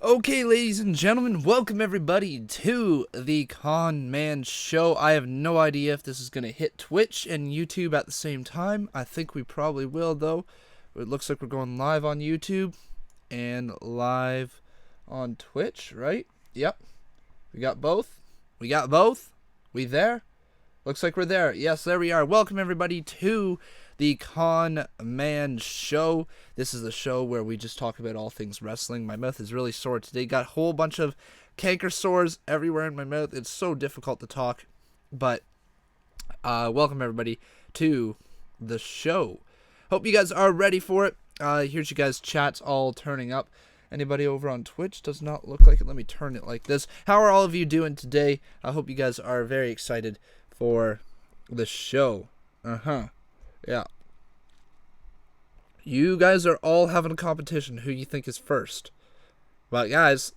Okay, ladies and gentlemen, welcome everybody to the Conman Show. I have no idea if this is going to hit Twitch and YouTube at the same time. I think we probably will, though. It looks like we're going live on YouTube and live on Twitch, right? Yep. We got both. We there? Looks like we're there. Yes, there we are. Welcome everybody to the Conman Show. This is the show where we just talk about all things wrestling. My mouth is really sore today. Got a whole bunch of canker sores everywhere in my mouth. It's so difficult to talk. But welcome everybody to the show. Hope you guys are ready for it. Here's you guys' chats all turning up. Anybody over on Twitch? Does not look like it. Let me turn it like this. How are all of you doing today? I hope you guys are very excited for the show. Yeah. You guys are all having a competition who you think is first. Well, guys,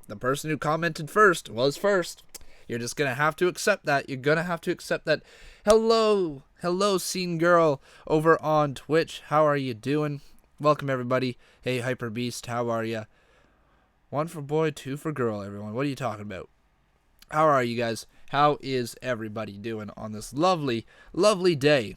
the person who commented first was first. You're just going to have to accept that. You're going to have to accept that. Hello, scene girl over on Twitch. How are you doing? Welcome, everybody. Hey, Hyper Beast, how are you? 1 for boy, 2 for girl, everyone. What are you talking about? How are you guys? How is everybody doing on this lovely, lovely day?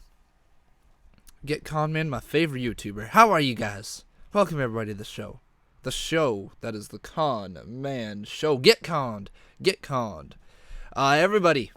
Get Conman, my favorite YouTuber. How are you guys? Welcome everybody to the show. The show that is the Conman Show. Get conned. Get conned. Everybody.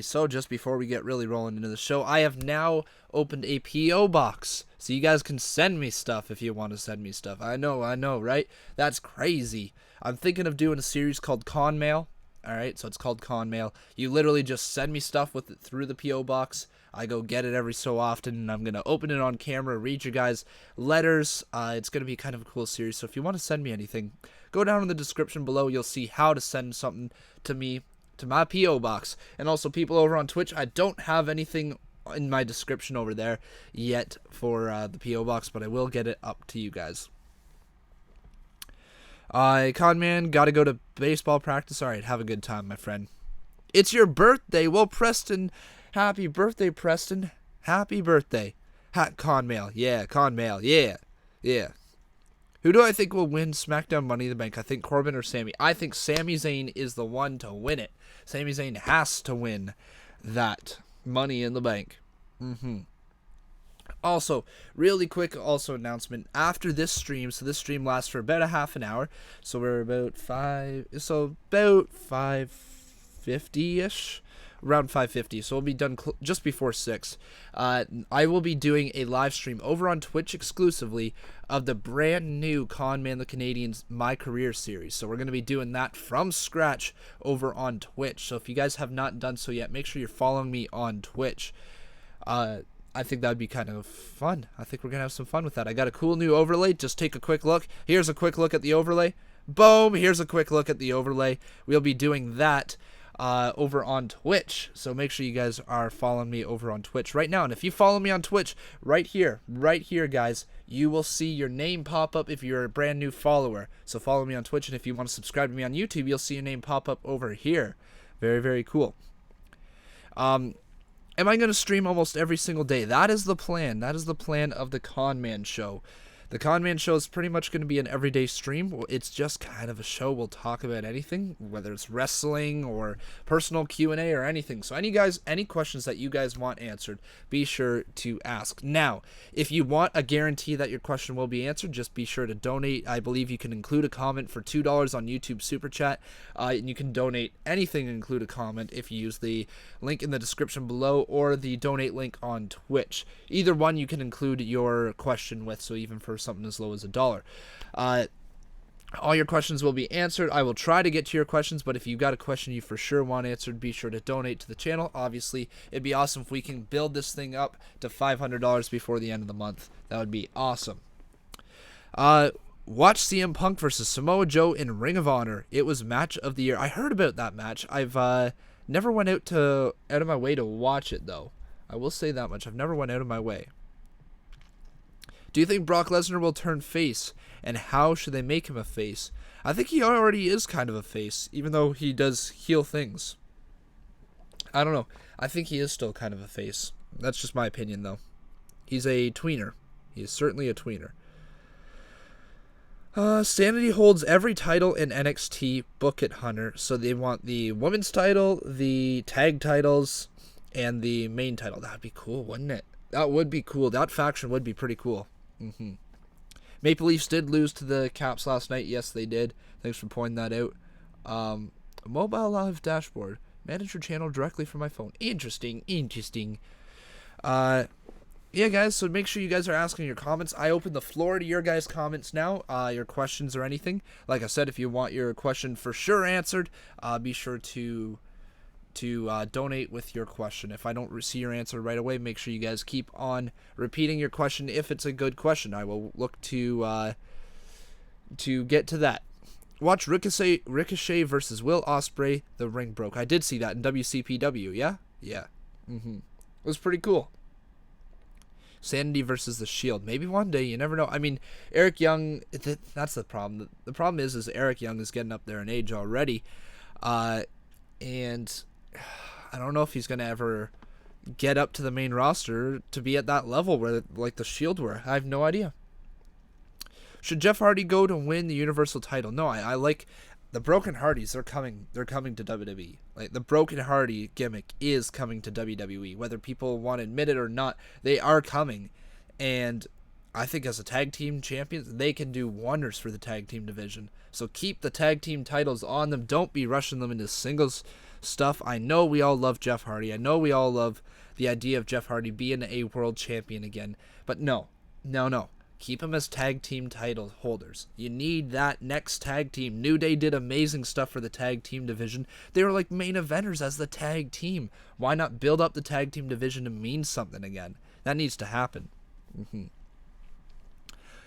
So just before we get really rolling into the show, I have now opened a P.O. box. So you guys can send me stuff if you want to send me stuff. I know, right? That's crazy. I'm thinking of doing a series called Con Mail. Alright, so it's called Con Mail. You literally just send me stuff with it through the P.O. box. I go get it every so often, and I'm going to open it on camera, read your guys' letters. It's going to be kind of a cool series, so if you want to send me anything, go down in the description below. You'll see how to send something to me, to my P.O. box. And also, people over on Twitch, I don't have anything in my description over there yet for the P.O. box, but I will get it up to you guys. Conman, gotta go to baseball practice. Alright, have a good time, my friend. It's your birthday. Well, Preston, happy birthday, Preston. Happy birthday. Conmail. Yeah, Conmail. Yeah. Who do I think will win SmackDown Money in the Bank? I think Corbin or Sami. I think Sami Zayn is the one to win it. Sami Zayn has to win that Money in the Bank. Also, really quick announcement. After this stream, so this stream lasts for about a half an hour. So we're about 5:50-ish. Around 5:50. So we'll be done just before 6. I will be doing a live stream over on Twitch exclusively of the brand new Conman the Canadian's My Career series. So we're going to be doing that from scratch over on Twitch. So if you guys have not done so yet, make sure you're following me on Twitch. I think that would be kind of fun. I think we're going to have some fun with that. I got a cool new overlay. Just take a quick look. Here's a quick look at the overlay. Boom. Here's a quick look at the overlay. We'll be doing that over on Twitch. So make sure you guys are following me over on Twitch right now. And if you follow me on Twitch right here, guys, you will see your name pop up if you're a brand new follower. So follow me on Twitch. And if you want to subscribe to me on YouTube, you'll see your name pop up over here. Very, very cool. Am I going to stream almost every single day? That is the plan. That is the plan of the Conman Show. The Conman Show is pretty much going to be an everyday stream. It's just kind of a show. We'll talk about anything, whether it's wrestling or personal Q&A or anything. So any questions that you guys want answered, be sure to ask. Now, if you want a guarantee that your question will be answered, just be sure to donate. I believe you can include a comment for $2 on YouTube Super Chat. And you can donate anything and include a comment if you use the link in the description below or the donate link on Twitch. Either one you can include your question with, so even for something as low as $1. All your questions will be answered. I will try to get to your questions, but if you've got a question you for sure want answered, be sure to donate to the channel. Obviously, it'd be awesome if we can build this thing up to $500 before the end of the month. That would be awesome. Watch CM Punk versus Samoa Joe in Ring of Honor. It was match of the year. I heard about that match. I've never went out of my way to watch it, though. I will say that much. I've never went out of my way. Do you think Brock Lesnar will turn face, and how should they make him a face? I think he already is kind of a face, even though he does heel things. I don't know. I think he is still kind of a face. That's just my opinion, though. He's a tweener. He is certainly a tweener. Sanity holds every title in NXT. Book it, Hunter. So they want the women's title, the tag titles, and the main title. That'd be cool, wouldn't it? That would be cool. That faction would be pretty cool. Maple Leafs did lose to the Caps last night. Yes, they did. Thanks for pointing that out. Mobile live dashboard. Manage your channel directly from my phone. Interesting. Yeah, guys, so make sure you guys are asking your comments. I open the floor to your guys' comments now, your questions or anything. Like I said, if you want your question for sure answered, be sure to donate with your question. If I don't see your answer right away, make sure you guys keep on repeating your question if it's a good question. I will look to get to that. Watch Ricochet versus Will Ospreay. The ring broke. I did see that in WCPW, yeah? Yeah. It was pretty cool. Sanity versus the Shield. Maybe one day, you never know. I mean, Eric Young, that's the problem. The problem is Eric Young is getting up there in age already. And I don't know if he's going to ever get up to the main roster to be at that level where, like, the Shield were. I have no idea. Should Jeff Hardy go to win the Universal title? No, I like the Broken Hardys. They're coming to WWE. Like, the Broken Hardy gimmick is coming to WWE. Whether people want to admit it or not, they are coming. And I think as a tag team champions, they can do wonders for the tag team division. So keep the tag team titles on them. Don't be rushing them into singles stuff. I know we all love Jeff Hardy. I know we all love the idea of Jeff Hardy being a world champion again. But no. Keep them as tag team title holders. You need that next tag team. New Day did amazing stuff for the tag team division. They were like main eventers as the tag team. Why not build up the tag team division to mean something again? That needs to happen.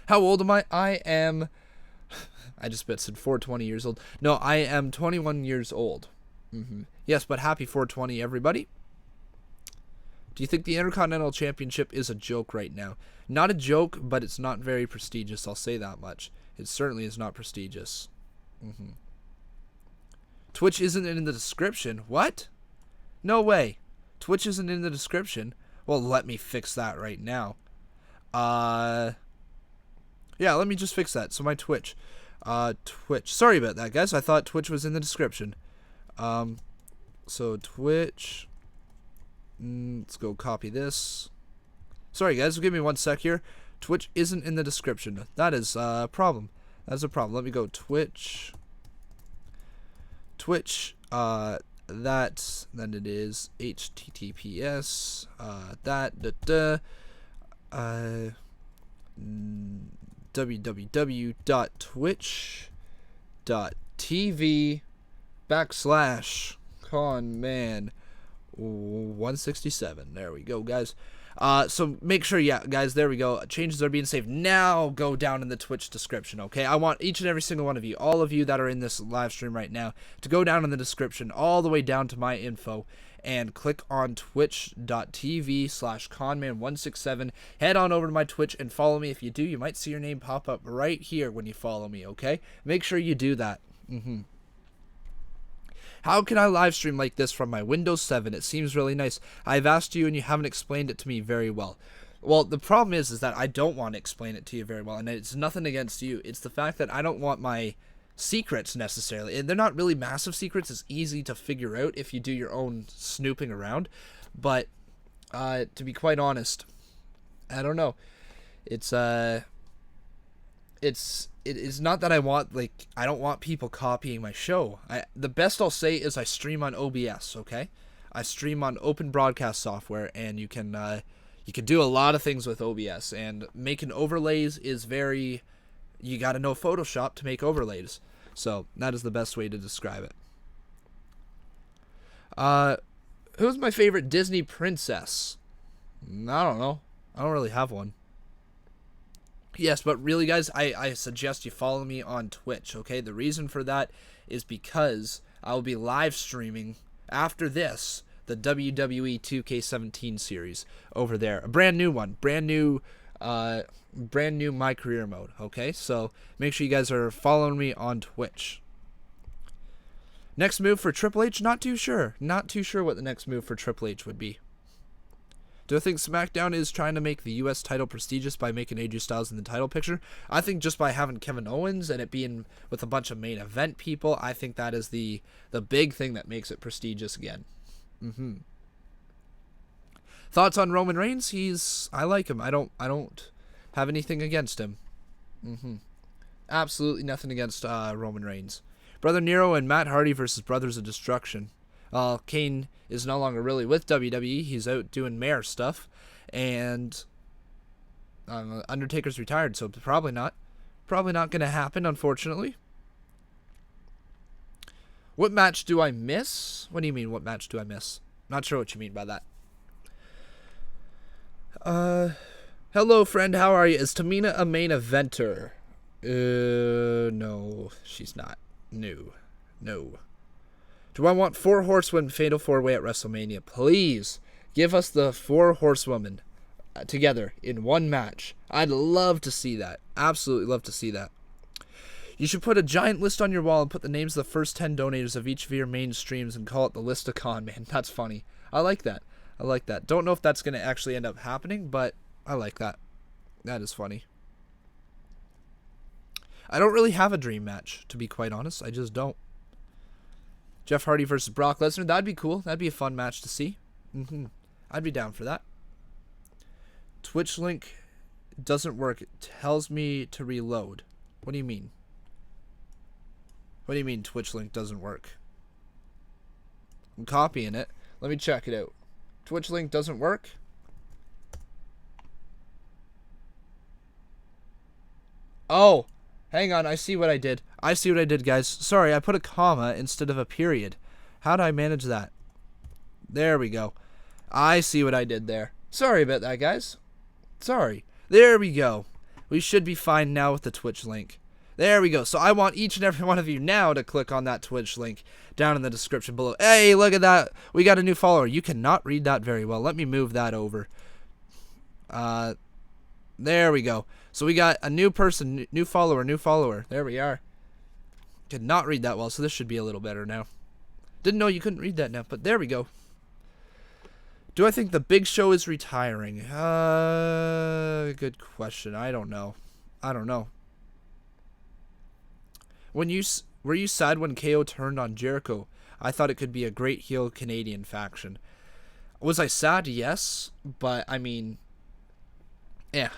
How old am I? I just said 420 years old. No, I am 21 years old. Yes, but happy 420, everybody. Do you think the Intercontinental Championship is a joke right now? Not a joke, but it's not very prestigious, I'll say that much. It certainly is not prestigious. Twitch isn't in the description. What? No way. Twitch isn't in the description. Well, let me fix that right now. Yeah, let me just fix that. So my Twitch. Twitch. Sorry about that, guys. I thought Twitch was in the description. So Twitch... let's go copy this. Sorry, guys. Give me 1 sec here. Twitch isn't in the description. That is a problem. That's a problem. Let me go Twitch. Then it is HTTPS. www.twitch.tv/Conman 167. There we go, guys. So make sure, yeah, guys, there we go. Changes are being saved. Now go down in the Twitch description, okay? I want each and every single one of you, all of you that are in this live stream right now, to go down in the description all the way down to my info and click on twitch.tv/Conman167. Head on over to my Twitch and follow me. If you do, you might see your name pop up right here when you follow me, okay? Make sure you do that. How can I live stream like this from my Windows 7? It seems really nice. I've asked you and you haven't explained it to me very well. Well, the problem is that I don't want to explain it to you very well, and it's nothing against you. It's the fact that I don't want my secrets necessarily. And they're not really massive secrets. It's easy to figure out if you do your own snooping around. But to be quite honest, I don't know. It's not that I don't want people copying my show. The best I'll say is I stream on OBS, okay? I stream on open broadcast software, and you can do a lot of things with OBS, and making overlays is you got to know Photoshop to make overlays. So that is the best way to describe it. Who's my favorite Disney princess? I don't know. I don't really have one. Yes, but really, guys, I suggest you follow me on Twitch, okay? The reason for that is because I will be live streaming after this the WWE 2K17 series over there. A brand new one. Brand new My Career mode, okay? So make sure you guys are following me on Twitch. Next move for Triple H? Not too sure. Not too sure what the next move for Triple H would be. Do I think SmackDown is trying to make the U.S. title prestigious by making AJ Styles in the title picture? I think just by having Kevin Owens and it being with a bunch of main event people, I think that is the big thing that makes it prestigious again. Thoughts on Roman Reigns? I like him. I don't have anything against him. Absolutely nothing against Roman Reigns. Brother Nero and Matt Hardy versus Brothers of Destruction. Kane is no longer really with WWE. He's out doing mayor stuff. And Undertaker's retired, so probably not. Probably not going to happen, unfortunately. What match do I miss? What do you mean, what match do I miss? Not sure what you mean by that. Hello, friend. How are you? Is Tamina a main eventer? No, she's not. No. Do I want 4 horsewomen fatal 4-way at WrestleMania? Please give us the 4 horsewomen together in one match. I'd love to see that. Absolutely love to see that. You should put a giant list on your wall and put the names of the first 10 donators of each of your main streams and call it the list of Conman. That's funny. I like that. Don't know if that's going to actually end up happening, but I like that. That is funny. I don't really have a dream match, to be quite honest. I just don't. Jeff Hardy versus Brock Lesnar. That'd be cool. That'd be a fun match to see. I'd be down for that. Twitch link doesn't work. It tells me to reload. What do you mean? What do you mean Twitch link doesn't work? I'm copying it. Let me check it out. Twitch link doesn't work? Oh, hang on. I see what I did. Guys. Sorry, I put a comma instead of a period. How do I manage that? There we go. I see what I did there. Sorry about that, guys. Sorry. There we go. We should be fine now with the Twitch link. There we go. So I want each and every one of you now to click on that Twitch link down in the description below. Hey, look at that. We got a new follower. You cannot read that very well. Let me move that over. There we go. So we got a new person, new follower. There we are. Could not read that well, so this should be a little better now. Didn't know you couldn't read that now, but there we go. Do I think the Big Show is retiring? Good question. I don't know. Were you sad when KO turned on Jericho? I thought it could be a great heel Canadian faction. Was I sad? Yes, but I mean, yeah.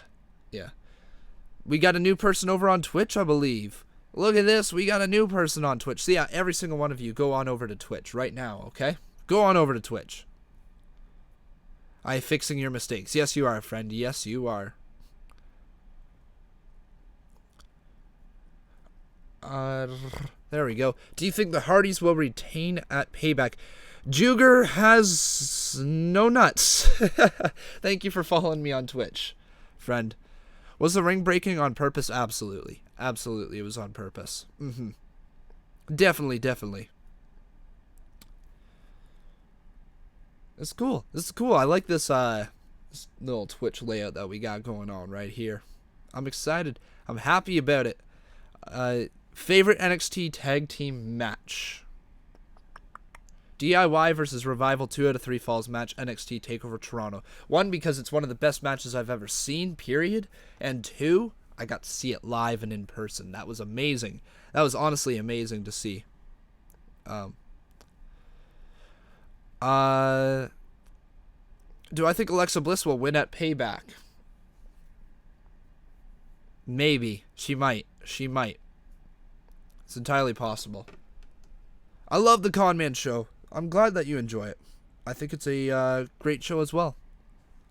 We got a new person over on Twitch, I believe. Look at this. We got a new person on Twitch. So yeah, every single one of you, go on over to Twitch right now, okay? Go on over to Twitch. I'm fixing your mistakes. Yes, you are, friend. Yes, you are. There we go. Do you think the Hardys will retain at Payback? Juger has no nuts. Thank you for following me on Twitch, friend. Was the ring breaking on purpose? Absolutely. It was on purpose. Definitely. It's cool. This is cool. I like this this little Twitch layout that we got going on right here. I'm excited. I'm happy about it. Favorite NXT tag team match? DIY versus Revival 2 out of 3 falls match, NXT TakeOver Toronto. 1, because it's one of the best matches I've ever seen, period. And 2, I got to see it live and in person. That was amazing. That was honestly amazing to see. Do I think Alexa Bliss will win at Payback? Maybe. She might. It's entirely possible. I love the Conman Show. I'm glad that you enjoy it. I think it's a great show as well.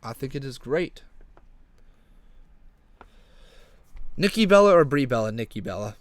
I think it is great. Nikki Bella or Brie Bella? Nikki Bella.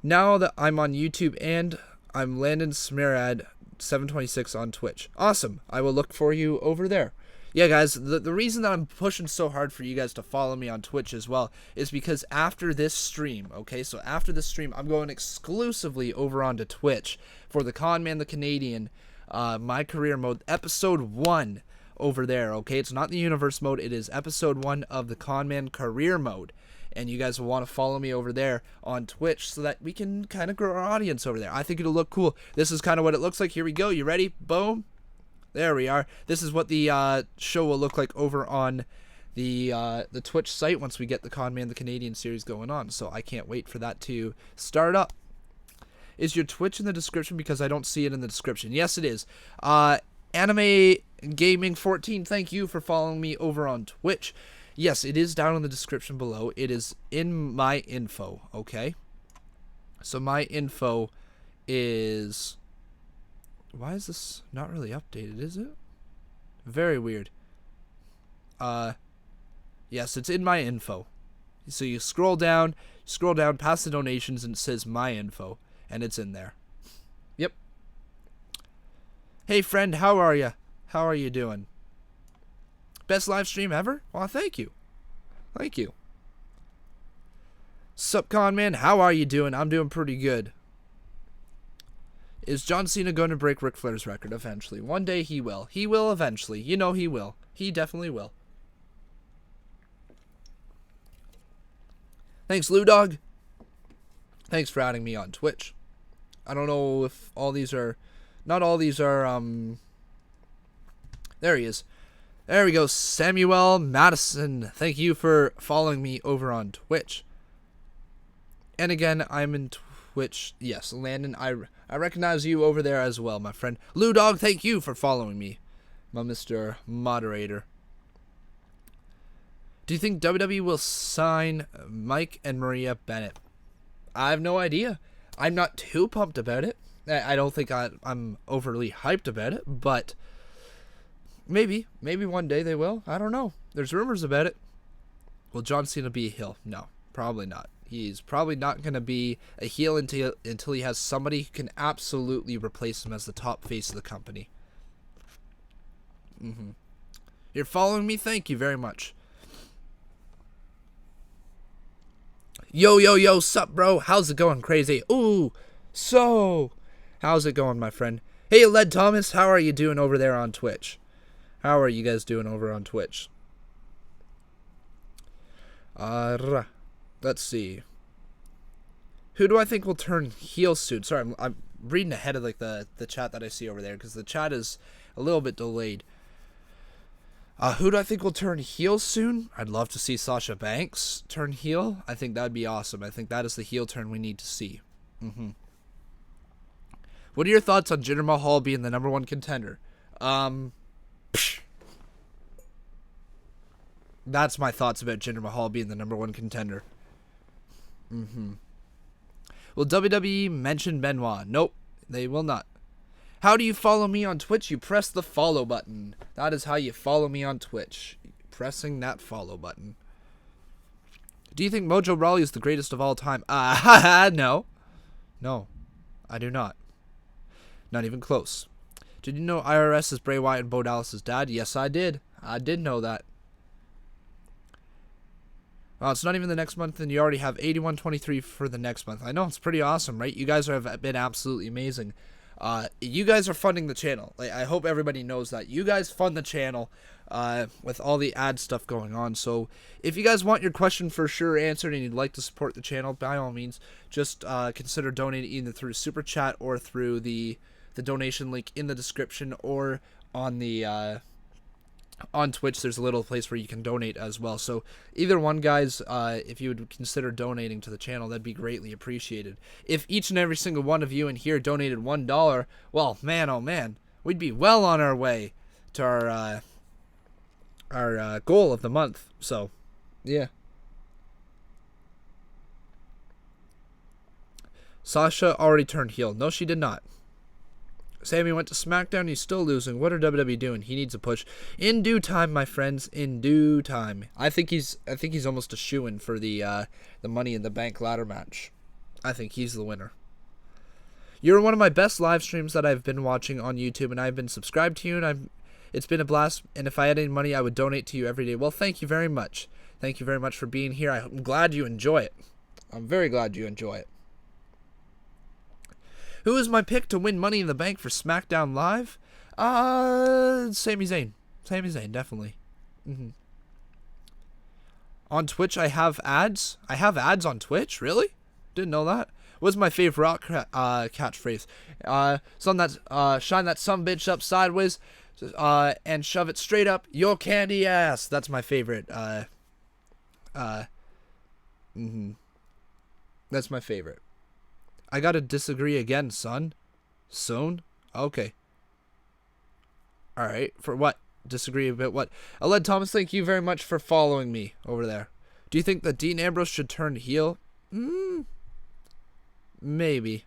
Now that I'm on YouTube and I'm Landon Smerad 726 on Twitch. Awesome. I will look for you over there. Yeah, guys, the reason that I'm pushing so hard for you guys to follow me on Twitch as well is because after this stream, okay, so after this stream, I'm going exclusively over onto Twitch for the Conman the Canadian, My Career Mode, Episode 1 over there, okay? It's not the Universe Mode, it is Episode 1 of the Conman Career Mode. And you guys will want to follow me over there on Twitch so that we can kind of grow our audience over there. I think it'll look cool. This is kind of what it looks like. Here we go. You ready? Boom. There we are. This is what the show will look like over on the Twitch site once we get the Conman the Canadian series going on. So I can't wait for that to start up. Is your Twitch in the description? Because I don't see it in the description. Yes, it is. Anime Gaming 14, thank you for following me over on Twitch. Yes, it is down in the description below. It is in my info, okay? So my info is... Why is this not really updated, is it? Very weird. Yes, it's in my info. So you scroll down past the donations, and it says my info, and it's in there. Yep. Hey friend, how are you? How are you doing? Best live stream ever? Well, thank you. Thank you. Sup, Conman? How are you doing? I'm doing pretty good. Is John Cena going to break Ric Flair's record eventually? One day he will. He will eventually. You know he will. He definitely will. Thanks, Lou Dog. Thanks for adding me on Twitch. I don't know if all these are... Not all these are, There he is. There we go. Samuel Madison. Thank you for following me over on Twitch. And again, I'm in Twitch. Yes, Landon, I recognize you over there as well, my friend. Lou Dog, thank you for following me, my Mr. Moderator. Do you think WWE will sign Mike and Maria Bennett? I have no idea. I'm not too pumped about it. I don't think I'm overly hyped about it, but maybe one day they will. I don't know. There's rumors about it. Will John Cena be a heel? No, probably not. He's probably not going to be a heel until he has somebody who can absolutely replace him as the top face of the company. You're following me? Thank you very much. Yo, sup, bro? How's it going, crazy? Ooh, so... How's it going, my friend? Hey, Led Thomas, how are you doing over there on Twitch? How are you guys doing over on Twitch? Let's see. Who do I think will turn heel soon? Sorry, I'm reading ahead of like the chat that I see over there because the chat is a little bit delayed. Who do I think will turn heel soon? I'd love to see Sasha Banks turn heel. I think that'd be awesome. I think that is the heel turn we need to see. What are your thoughts on Jinder Mahal being the #1 contender? That's my thoughts about Jinder Mahal being the #1 contender. Will WWE mention Benoit? Nope, they will not. How do you follow me on Twitch? You press the follow button. That is how you follow me on Twitch. Pressing that follow button. Do you think Mojo Rawley is the greatest of all time? No. No, I do not. Not even close. Did you know IRS is Bray Wyatt and Bo Dallas' dad? Yes, I did. I did know that. Well, it's not even the next month, and you already have 81.23 for the next month. I know, it's pretty awesome, right? You guys have been absolutely amazing. You guys are funding the channel. Like, I hope everybody knows that. You guys fund the channel with all the ad stuff going on. So if you guys want your question for sure answered and you'd like to support the channel, by all means, just consider donating either through Super Chat or through the donation link in the description, or on the on Twitch there's a little place where you can donate as well. So either one, guys, if you would consider donating to the channel, that'd be greatly appreciated. If each and every single one of you in here donated $1, well, man, oh man, we'd be well on our way to our goal of the month. So yeah. Sasha already turned heel. No, she did not. Sammy went to SmackDown. He's still losing. What are WWE doing? He needs a push. In due time, my friends. In due time. I think he's almost a shoo-in for the Money in the Bank ladder match. I think he's the winner. You're one of my best live streams that I've been watching on YouTube, and I've been subscribed to you, and it's been a blast. And if I had any money, I would donate to you every day. Well, thank you very much. Thank you very much for being here. I'm glad you enjoy it. I'm very glad you enjoy it. Who is my pick to win Money in the Bank for SmackDown Live? Sami Zayn. Sami Zayn, definitely. On Twitch, I have ads. I have ads on Twitch? Really? Didn't know that. What's my favorite rock catchphrase? Shine that sumbitch up sideways. And shove it straight up your candy ass. That's my favorite. That's my favorite. I gotta disagree again, son. Soon? Okay. Alright, for what? Disagree about what? Aled Thomas, thank you very much for following me over there. Do you think that Dean Ambrose should turn heel? Maybe.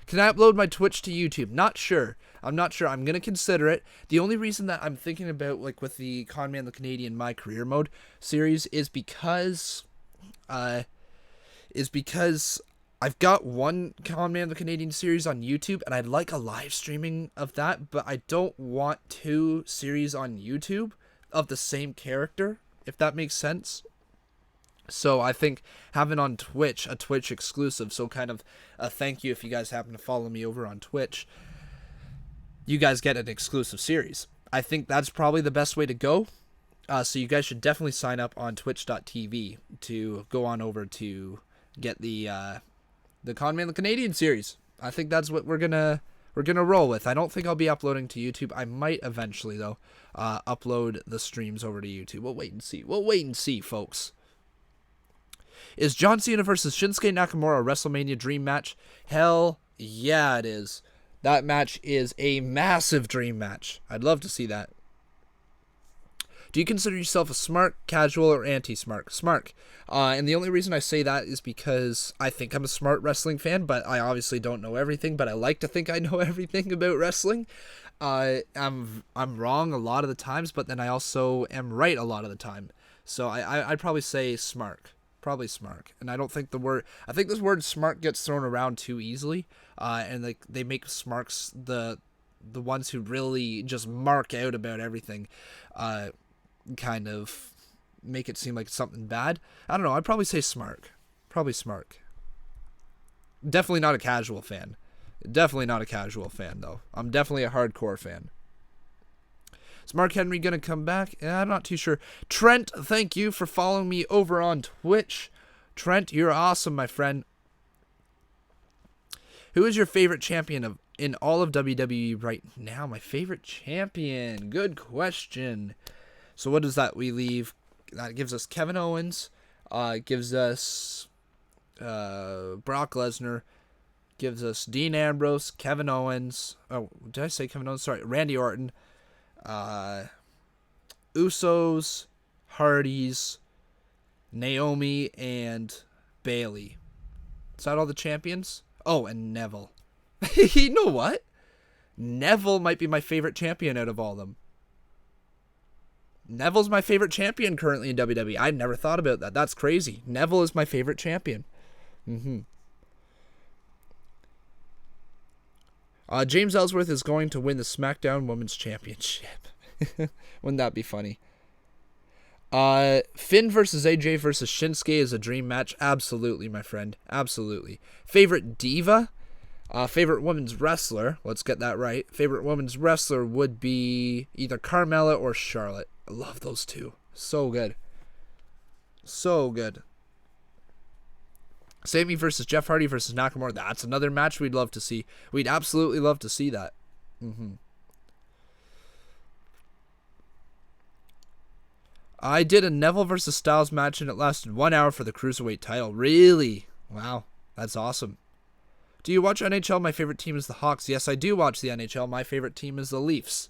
Can I upload my Twitch to YouTube? Not sure. I'm not sure. I'm going to consider it. The only reason that I'm thinking about, like, with the Conman the Canadian My Career Mode series is because I've got one Conman the Canadian series on YouTube, and I'd like a live streaming of that, but I don't want 2 series on YouTube of the same character, if that makes sense. So I think having on Twitch, a Twitch exclusive, so kind of a thank you if you guys happen to follow me over on Twitch, you guys get an exclusive series. I think that's probably the best way to go. So you guys should definitely sign up on twitch.tv to go on over to get the Conman the Canadian series. I think that's what we're gonna roll with. I don't think I'll be uploading to YouTube. I might eventually though upload the streams over to YouTube. We'll wait and see. We'll wait and see, folks. Is John Cena versus Shinsuke Nakamura a WrestleMania dream match? Hell yeah, it is. That match is a massive dream match. I'd love to see that. Do you consider yourself a smart, casual, or anti-smart? Smart. And the only reason I say that is because I think I'm a smart wrestling fan, but I obviously don't know everything, but I like to think I know everything about wrestling. I'm wrong a lot of the times, but then I also am right a lot of the time. So I'd probably say smart. Probably smart. And I don't think I think this word smart gets thrown around too easily. And like they make smarks the ones who really just mark out about everything. Kind of make it seem like it's something bad. I don't know. I'd probably say smart. Probably smart. Definitely not a casual fan. Definitely not a casual fan, though. I'm definitely a hardcore fan. Is Mark Henry going to come back? I'm not too sure. Trent, thank you for following me over on Twitch. Trent, you're awesome, my friend. Who is your favorite champion in all of WWE right now? My favorite champion. Good question. So what does that we leave? That gives us Kevin Owens. Gives us Brock Lesnar. Gives us Dean Ambrose, Kevin Owens. Oh, did I say Kevin Owens? Sorry, Randy Orton. Usos, Hardys, Naomi, and Bayley. Is that all the champions? Oh, and Neville. You know what? Neville might be my favorite champion out of all of them. Neville's my favorite champion currently in WWE. I never thought about that. That's crazy. Neville is my favorite champion. James Ellsworth is going to win the SmackDown Women's Championship. Wouldn't that be funny? Finn versus AJ versus Shinsuke is a dream match. Absolutely, my friend. Absolutely. Favorite diva? Favorite women's wrestler. Let's get that right. Favorite women's wrestler would be either Carmella or Charlotte. I love those two. So good. So good. Sami versus Jeff Hardy versus Nakamura. That's another match we'd love to see. We'd absolutely love to see that. I did a Neville versus Styles match and it lasted 1 hour for the Cruiserweight title. Really? Wow. That's awesome. Do you watch NHL? My favorite team is the Hawks. Yes, I do watch the NHL. My favorite team is the Leafs.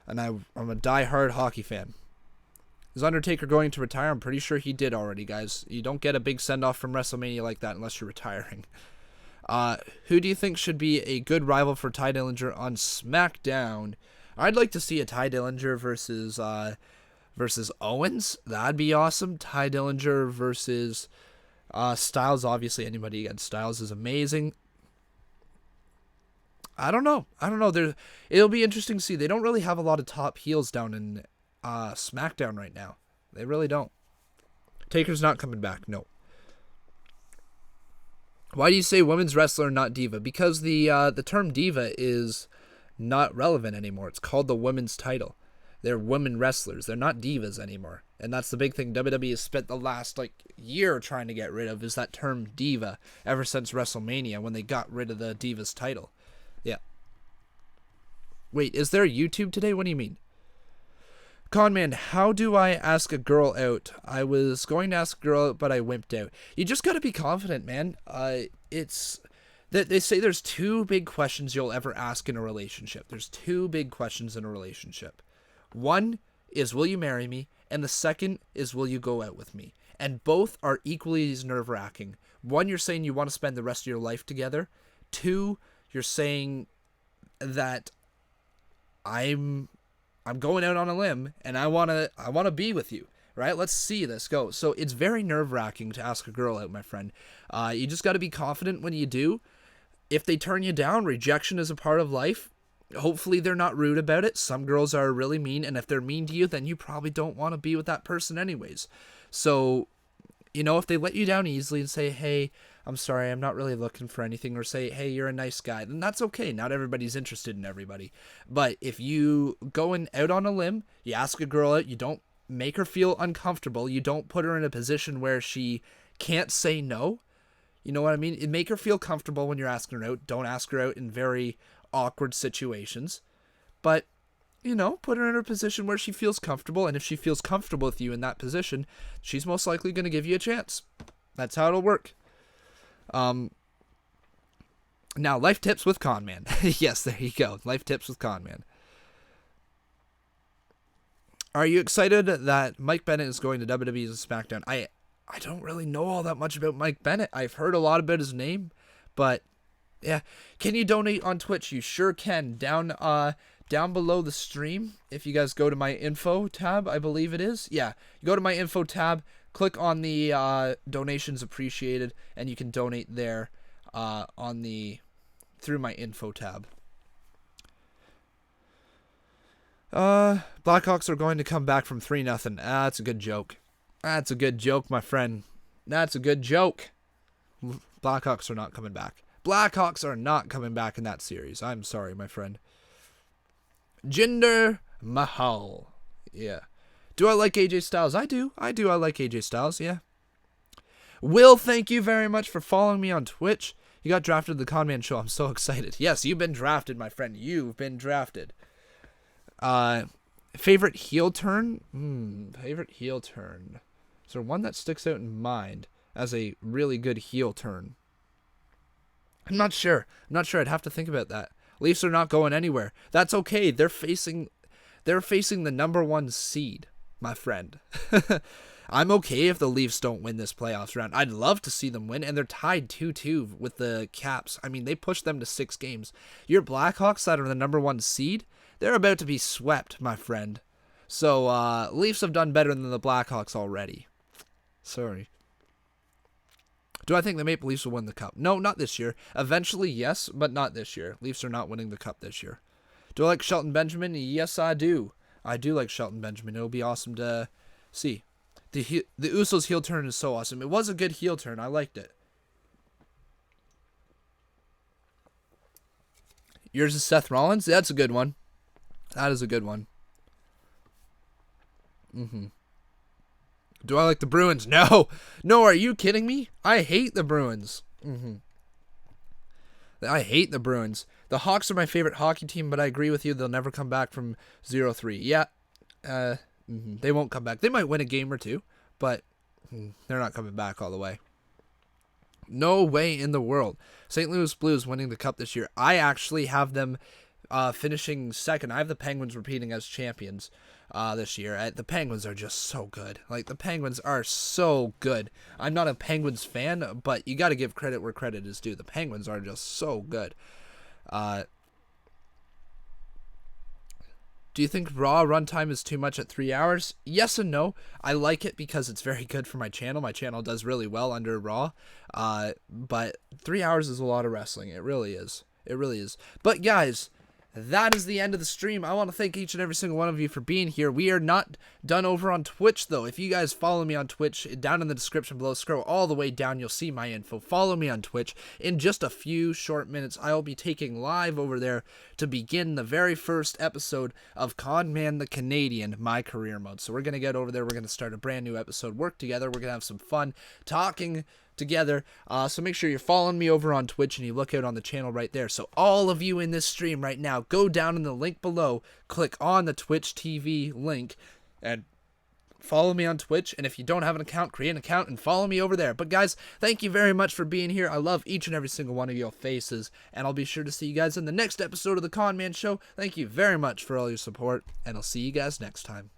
And I'm a die-hard hockey fan. Is Undertaker going to retire? I'm pretty sure he did already, guys. You don't get a big send-off from WrestleMania like that unless you're retiring. Who do you think should be a good rival for Ty Dillinger on SmackDown? I'd like to see a Ty Dillinger versus Owens. That'd be awesome. Ty Dillinger versus Styles. Obviously, anybody against Styles is amazing. I don't know. It'll be interesting to see. They don't really have a lot of top heels down in SmackDown right now. They really don't. Taker's not coming back. No. Why do you say women's wrestler, not diva? Because the term diva is not relevant anymore. It's called the women's title. They're women wrestlers. They're not divas anymore. And that's the big thing WWE has spent the last year trying to get rid of, is that term diva, ever since WrestleMania when they got rid of the divas title. Yeah. Wait, is there YouTube today? What do you mean? Conman, how do I ask a girl out? I was going to ask a girl out, but I wimped out. You just gotta be confident, man. It's that they say there's two big questions you'll ever ask in a relationship. There's two big questions in a relationship. One is, will you marry me? And the second is, will you go out with me? And both are equally as nerve-wracking. One, you're saying you want to spend the rest of your life together. Two, you're saying that I'm going out on a limb and I want to be with you, right? Let's see this go. So it's very nerve-wracking to ask a girl out, my friend. You just got to be confident when you do. If they turn you down, rejection is a part of life. Hopefully they're not rude about it. Some girls are really mean, and if they're mean to you, then you probably don't want to be with that person anyways. So, if they let you down easily and say, hey, I'm sorry, I'm not really looking for anything, or say, hey, you're a nice guy, then that's okay. Not everybody's interested in everybody. But if you going out on a limb, you ask a girl out, you don't make her feel uncomfortable, you don't put her in a position where she can't say no. You know what I mean? Make her feel comfortable when you're asking her out. Don't ask her out in very awkward situations. But, put her in a position where she feels comfortable. And if she feels comfortable with you in that position, she's most likely going to give you a chance. That's how it'll work. Now, life tips with Conman. Yes, there you go. Life tips with Conman. Are you excited that Mike Bennett is going to WWE's SmackDown? I don't really know all that much about Mike Bennett. I've heard a lot about his name, but yeah. Can you donate on Twitch? You sure can. Down below the stream, if you guys go to my info tab, I believe it is. Yeah, you go to my info tab, click on the donations appreciated, and you can donate there through my info tab. Blackhawks are going to come back from 3-0. That's a good joke. That's a good joke, my friend. That's a good joke. Blackhawks are not coming back. Blackhawks are not coming back in that series. I'm sorry, my friend. Jinder Mahal. Yeah. Do I like AJ Styles? I do. I like AJ Styles, yeah. Will, thank you very much for following me on Twitch. You got drafted to the Conman Show. I'm so excited. Yes, you've been drafted, my friend. You've been drafted. Favorite heel turn? Favorite heel turn. Is there one that sticks out in mind as a really good heel turn? I'm not sure. I'd have to think about that. Leafs are not going anywhere. That's okay. They're facing the number 1 seed, my friend. I'm okay if the Leafs don't win this playoffs round. I'd love to see them win, and they're tied 2-2 with the Caps. I mean, they pushed them to 6 games. Your Blackhawks that are the number 1 seed, they're about to be swept, my friend. So, Leafs have done better than the Blackhawks already. Sorry. Do I think the Maple Leafs will win the Cup? No, not this year. Eventually, yes, but not this year. Leafs are not winning the Cup this year. Do I like Shelton Benjamin? Yes, I do. I do like Shelton Benjamin. It'll be awesome to see. The Usos heel turn is so awesome. It was a good heel turn. I liked it. Yours is Seth Rollins? That's a good one. That is a good one. Do I like the Bruins? No. No, are you kidding me? I hate the Bruins. I hate the Bruins. The Hawks are my favorite hockey team, but I agree with you. They'll never come back from 0-3. Yeah. They won't come back. They might win a game or two, but they're not coming back all the way. No way in the world. St. Louis Blues winning the Cup this year. I actually have them finishing second. I have the Penguins repeating as champions this year. The Penguins are just so good. Like, the Penguins are so good. I'm not a Penguins fan, but you got to give credit where credit is due. The Penguins are just so good. Do you think Raw runtime is too much at 3 hours? Yes and no. I like it because it's very good for my channel. My channel does really well under Raw. But 3 hours is a lot of wrestling. It really is. It really is. But guys, that is the end of the stream. I want to thank each and every single one of you for being here. We are not done over on Twitch, though. If you guys follow me on Twitch, down in the description below, scroll all the way down, you'll see my info. Follow me on Twitch. In just a few short minutes, I'll be taking live over there to begin the very first episode of Conman the Canadian, my career mode. So we're going to get over there. We're going to start a brand new episode, work together. We're going to have some fun talking together. So make sure you're following me over on Twitch and you look out on the channel right there. So all of you in this stream right now, go down in the link below, click on the Twitch TV link, and follow me on Twitch. And if you don't have an account, create an account and follow me over there. But guys, thank you very much for being here. I love each and every single one of your faces, and I'll be sure to see you guys in the next episode of the Conman Show. Thank you very much for all your support, and I'll see you guys next time.